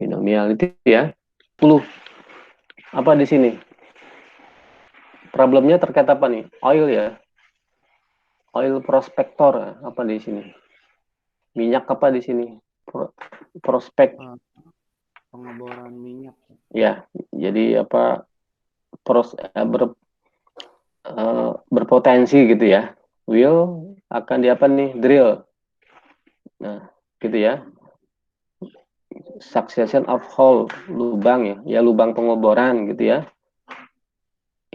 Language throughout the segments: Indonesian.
Binomial itu ya. 10. Apa di sini? Problemnya terkait apa nih? Oil ya. Oil prospektor apa di sini? Minyak apa di sini? Prospek. Eh, pengeboran minyak. Ya, jadi apa? Berpotensi gitu ya. Will akan di apa nih? Drill. Nah, gitu ya. Succession of hole, lubang ya. Ya lubang pengeboran gitu ya.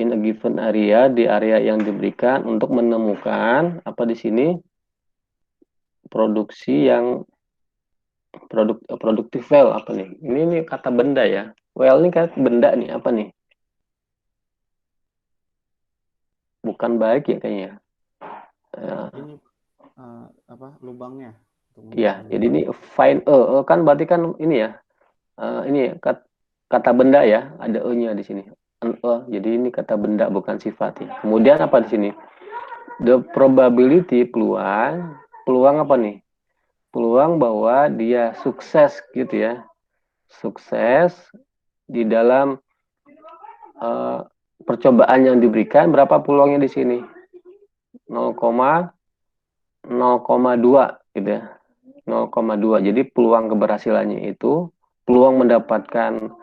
In a given area, di area yang diberikan untuk menemukan apa di sini? Produksi yang produktif well apa nih? Ini nih kata benda ya. Well ini kan benda nih apa nih? Bukan baik ya kayaknya. Ini apa lubangnya untuk Ya, mencari jadi ini find kan berarti kan ini ya. Ini kata benda ya, ada e-nya di sini. Jadi ini kata benda bukan sifat ya. Kemudian apa di sini? The probability peluang, peluang apa nih? Peluang bahwa dia sukses gitu ya. Sukses di dalam eh, percobaan yang diberikan, berapa peluangnya di sini? 0,0,2 gitu ya. 0,2. Jadi peluang keberhasilannya itu peluang mendapatkan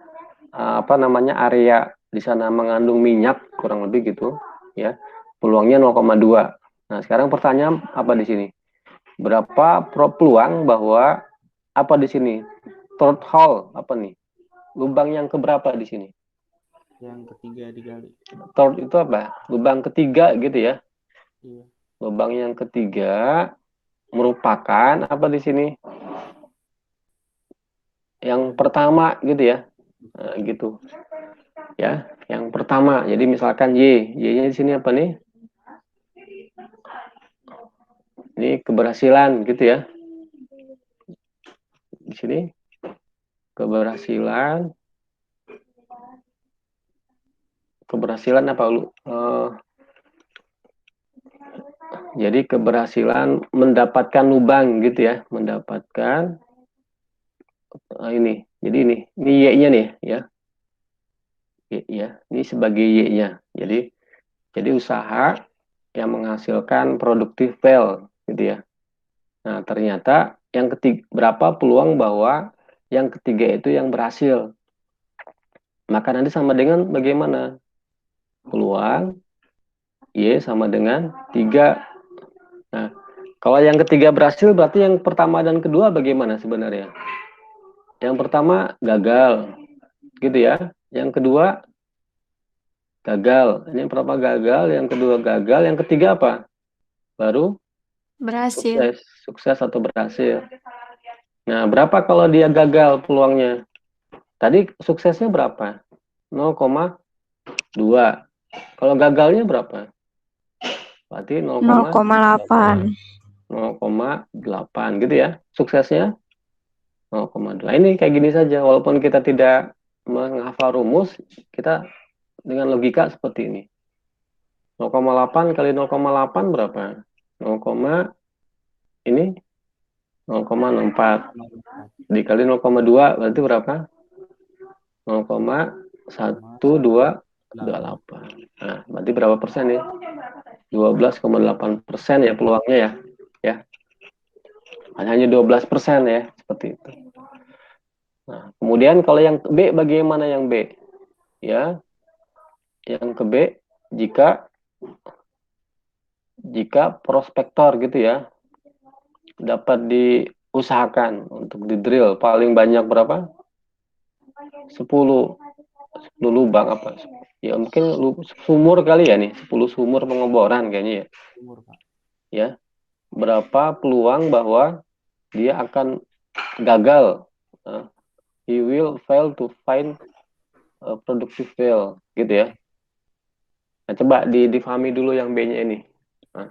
apa namanya area di sana mengandung minyak kurang lebih gitu ya. Peluangnya 0,2. Nah, sekarang pertanyaan apa di sini? Berapa peluang bahwa apa di sini? Third hole apa nih? Lubang yang keberapa di sini? yang ketiga digali. Third itu apa? Lubang ketiga gitu ya. Iya. Lubang yang ketiga merupakan apa di sini? Yang Yang pertama gitu ya. Nah, gitu. Ya, yang pertama. Jadi misalkan Y-nya di sini apa nih? Ini keberhasilan gitu ya. Di sini keberhasilan, keberhasilan apa lu? Jadi keberhasilan mendapatkan lubang gitu ya, mendapatkan ini. Jadi ini Y-nya nih ya. Y, ya, ini sebagai Y-nya. Jadi usaha yang menghasilkan produktif well gitu ya. Nah, ternyata yang ketiga berapa peluang bahwa yang ketiga itu yang berhasil. Maka nanti sama dengan bagaimana? Peluang Y sama dengan 3. Nah, kalau yang ketiga berhasil berarti yang pertama dan kedua bagaimana sebenarnya? Yang pertama gagal, gitu ya. Yang kedua gagal. Ini yang pertama gagal, yang kedua gagal, yang ketiga apa? Baru Berhasil. sukses, sukses atau berhasil. Nah, berapa kalau dia gagal peluangnya? Tadi suksesnya berapa? 0,2. Kalau gagalnya berapa? Berarti 0,8. 0,8 gitu ya. Suksesnya 0,2. Ini kayak gini saja. Walaupun kita tidak menghafal rumus, kita dengan logika seperti ini. 0,8 kali 0,8 berapa? 0, ini 0,64 dikali 0,2 berarti berapa? 0,1228. Nah, berarti berapa persen ya? 12,8% ya peluangnya ya. Ya, hanya 12% ya, seperti itu. Nah, kemudian kalau yang B bagaimana yang B? Ya, yang ke B jika jika prospektor gitu ya dapat diusahakan untuk di drill paling banyak berapa? 10 10 lubang apa? Ya mungkin sumur kali ya nih, 10 sumur pengeboran kayaknya ya. Umur, Pak. Ya, berapa peluang bahwa dia akan gagal? He will fail to find a productive well, gitu ya. Nah, coba difahami dulu yang B-nya ini. Nah,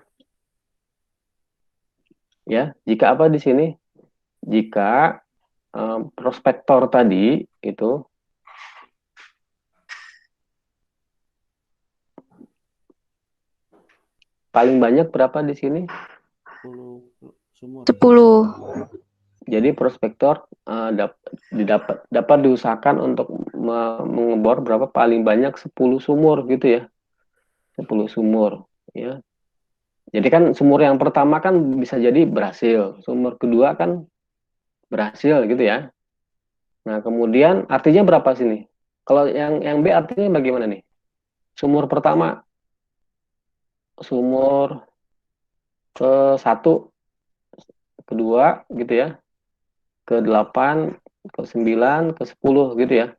ya, jika apa di sini? Jika prospektor tadi itu paling banyak berapa di sini? 10 sumur. 10. Jadi prospektor dapat diusahakan untuk mengebor berapa paling banyak 10 sumur gitu ya. 10 sumur ya. Jadi kan sumur yang pertama kan bisa jadi berhasil, sumur kedua kan berhasil gitu ya. Nah, kemudian artinya berapa sini? Kalau yang B artinya bagaimana nih? Sumur pertama, sumur ke satu, kedua gitu ya, ke 8, ke 9, ke 10 gitu ya.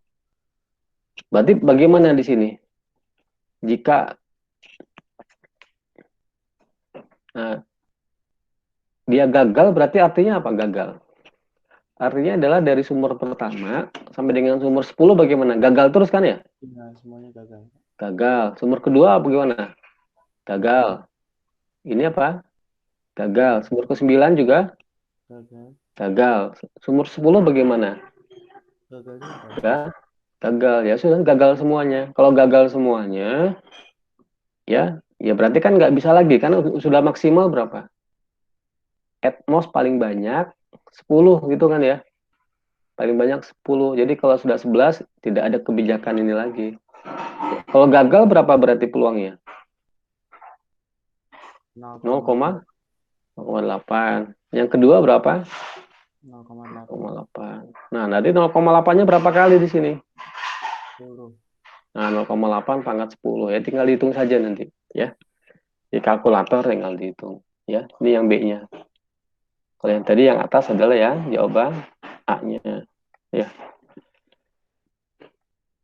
Berarti bagaimana di sini? Jika nah, dia gagal berarti artinya apa gagal? Artinya adalah dari sumur pertama sampai dengan sumur 10 bagaimana? Gagal terus kan ya? Iya, semuanya gagal. Gagal. Sumur kedua bagaimana? Gagal. Gagal. Ini apa? Gagal. Sumur ke-9 juga Gagal. gagal. Sumur 10 bagaimana? Gagal juga. Gagal. Ya sudah gagal semuanya. Kalau gagal semuanya, ya berarti kan nggak bisa lagi kan sudah maksimal berapa? At most paling banyak 10 gitu kan ya. Paling banyak 10. Jadi kalau sudah 11 tidak ada kebijakan ini lagi. Kalau gagal berapa berarti peluangnya? 0,8. 0,8. Yang kedua berapa? 0,8. 0,8. Nah, nanti 0,8-nya berapa kali di sini? 10. Nah, 0,8 pangkat 10 ya, tinggal dihitung saja nanti ya. Di kalkulator tinggal dihitung ya. Ini yang B-nya. Kalau yang tadi yang atas adalah ya jawaban A-nya ya.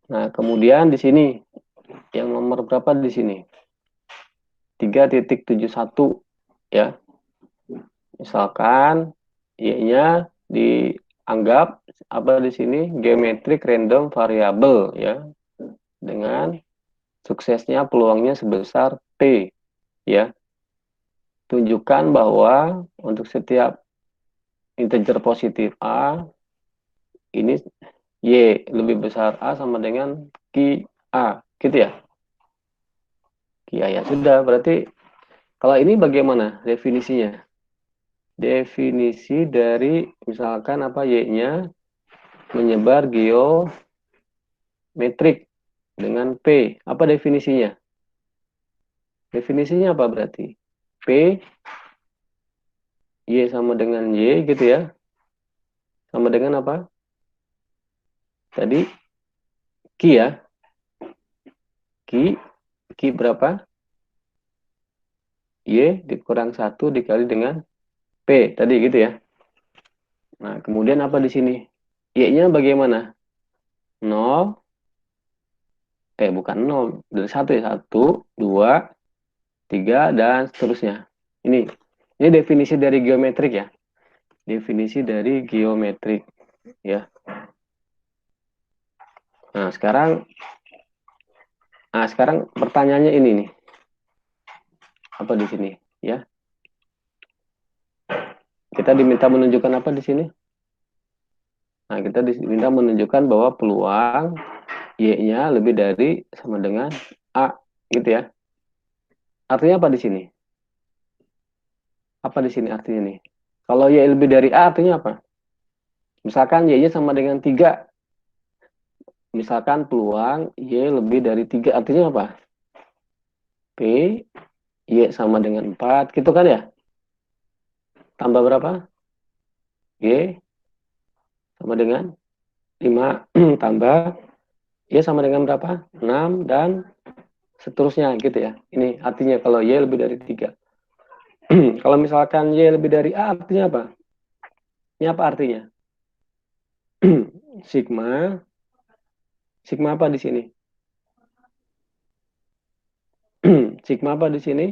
Nah, kemudian di sini yang nomor berapa di sini? 3.71 ya. Misalkan Y-nya dianggap apa di sini geometric random variable ya dengan suksesnya peluangnya sebesar T ya. Tunjukkan bahwa untuk setiap integer positif A ini Y lebih besar A sama dengan Ki A gitu ya. Ki A ya sudah berarti kalau ini bagaimana definisinya? Definisi dari misalkan apa Y-nya menyebar geometrik dengan P. Apa definisinya? Definisinya apa berarti? P Y sama dengan Y gitu ya. Sama dengan apa? Tadi Ki ya. Ki berapa? Y dikurang 1 dikali dengan P tadi gitu ya. Nah, kemudian apa di sini? Y-nya bagaimana? 0, bukan 0, dari 1 ya. 1, 2, 3, dan seterusnya. Ini definisi dari geometrik ya. Definisi dari geometrik ya. Nah, sekarang pertanyaannya ini nih. Apa di sini ya? Kita diminta menunjukkan apa di sini? Nah, kita diminta menunjukkan bahwa peluang Y-nya lebih dari sama dengan A gitu ya. Artinya apa di sini? Apa di sini artinya nih? Kalau Y lebih dari A artinya apa? Misalkan Y-nya sama dengan 3. Misalkan peluang Y lebih dari 3 artinya apa? P Y sama dengan 4 gitu kan ya? Tambah berapa? Y sama dengan 5 tambah Y sama dengan berapa? 6 dan seterusnya gitu ya. Ini artinya kalau Y lebih dari 3. Kalau misalkan Y lebih dari A artinya apa? Ini apa artinya? Sigma. Sigma apa di sini? Sigma apa di sini?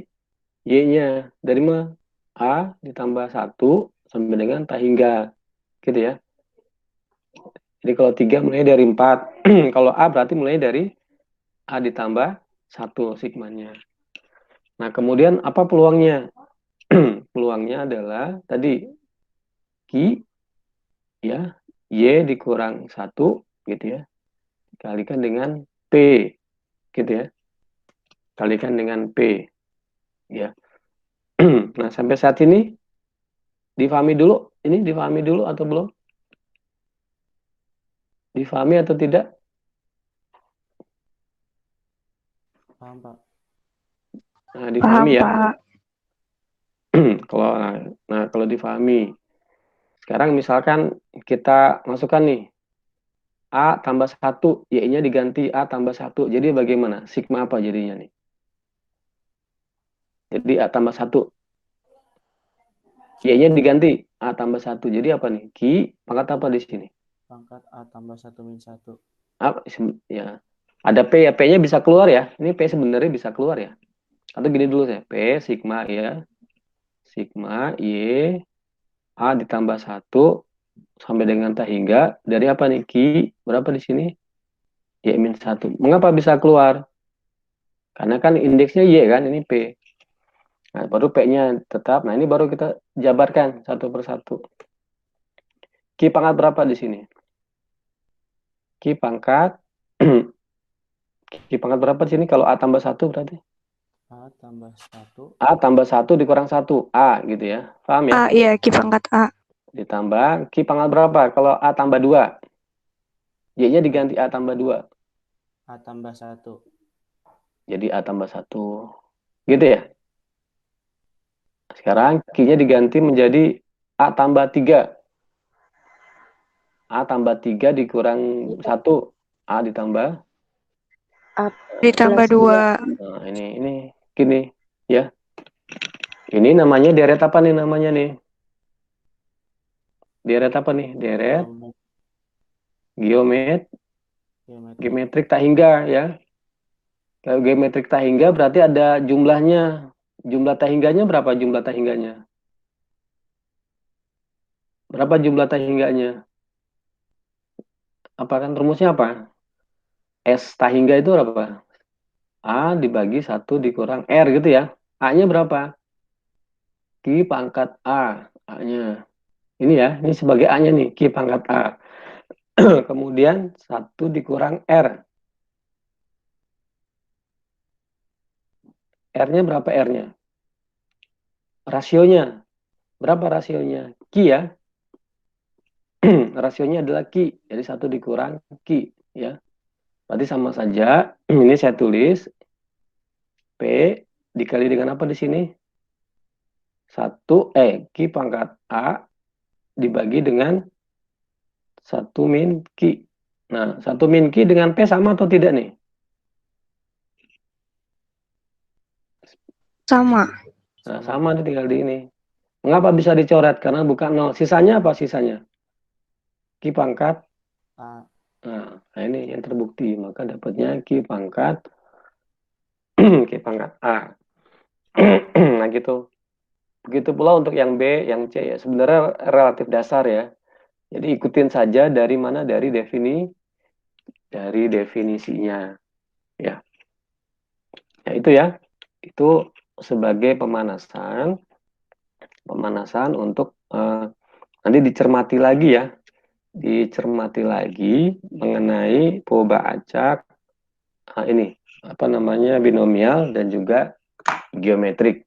Y-nya dari mana? A ditambah 1 sampai dengan tak hingga. Gitu ya. Jadi kalau 3 mulai dari 4. Kalau A berarti mulai dari A ditambah 1 sigmanya. Nah, kemudian apa peluangnya? Peluangnya adalah tadi Ki ya, Y dikurang 1 gitu ya. Kalikan dengan P gitu ya. Kalikan dengan P ya. Nah, sampai saat ini Difahami dulu? Ini difahami dulu atau belum? Difahami atau tidak? Paham, Pak. Nah, Paham, difahami ya. Pak. Kalau difahami. Sekarang misalkan kita masukkan nih A tambah 1, Y-nya diganti A tambah 1. Jadi bagaimana? Sigma apa jadinya nih? Jadi A tambah 1. Y-nya diganti A tambah 1. Jadi apa nih? Ki pangkat apa di sini? Pangkat A tambah 1 min 1. Ya. Ada P ya. P-nya bisa keluar ya. Ini P sebenarnya bisa keluar ya. Atau gini dulu saya. P sigma ya. Sigma Y A ditambah 1 sampai dengan tak hingga. Dari apa nih? Ki berapa di sini? Y min 1. Mengapa bisa keluar? Karena kan indeksnya Y kan. Ini P. Nah, baru P-nya tetap. Nah, ini baru kita jabarkan satu persatu. Ki pangkat berapa di sini? Ki pangkat Ki pangkat berapa di sini? Kalau A tambah 1 berarti? A tambah 1. A tambah 1 dikurang 1. A gitu ya. Paham ya? Iya, Ki pangkat A. Ditambah Ki pangkat berapa? Kalau A tambah 2. Y-nya diganti A tambah 2. A tambah 1. Jadi A tambah 1. Gitu ya? Sekarang Q-nya diganti menjadi A tambah 3. A tambah 3 dikurang 1. A ditambah. Ditambah 2. Nah, ini gini ya. Ini namanya deret apa nih namanya nih? Deret apa nih? Deret geometrik tak hingga ya. Kalau geometrik tak hingga berarti ada jumlahnya. Jumlah tak hingganya berapa jumlah tak hingganya? Berapa jumlah tak hingganya? Apa kan rumusnya apa? S tak hingga itu berapa? A dibagi 1 dikurang R gitu ya. A-nya berapa? Q pangkat A. A-nya. Ini ya, ini sebagai A-nya nih. Q pangkat A. Kemudian 1 dikurang R. R-nya berapa R-nya? Rasionya. Berapa rasionya? Q ya. Rasionya adalah Q. Jadi 1 dikurang Q. Ya. Berarti sama saja. Ini saya tulis. P dikali dengan apa di sini? 1 Q pangkat A dibagi dengan 1 min Q. Nah, 1 min Q dengan P sama atau tidak nih? Sama. Nah, sama nih tinggal di ini. Mengapa bisa dicoret? Karena bukan 0. Sisanya apa sisanya? Q pangkat A. Nah, ini yang terbukti. Maka dapatnya Q pangkat Q pangkat A. Nah, gitu. Begitu pula untuk yang B, yang C ya. Sebenarnya relatif dasar ya. Jadi ikutin saja dari mana? Dari definisinya. Ya. Ya itu ya. Itu sebagai pemanasan untuk nanti dicermati lagi ya. Dicermati lagi mengenai perubahan acak ini apa namanya binomial dan juga geometrik.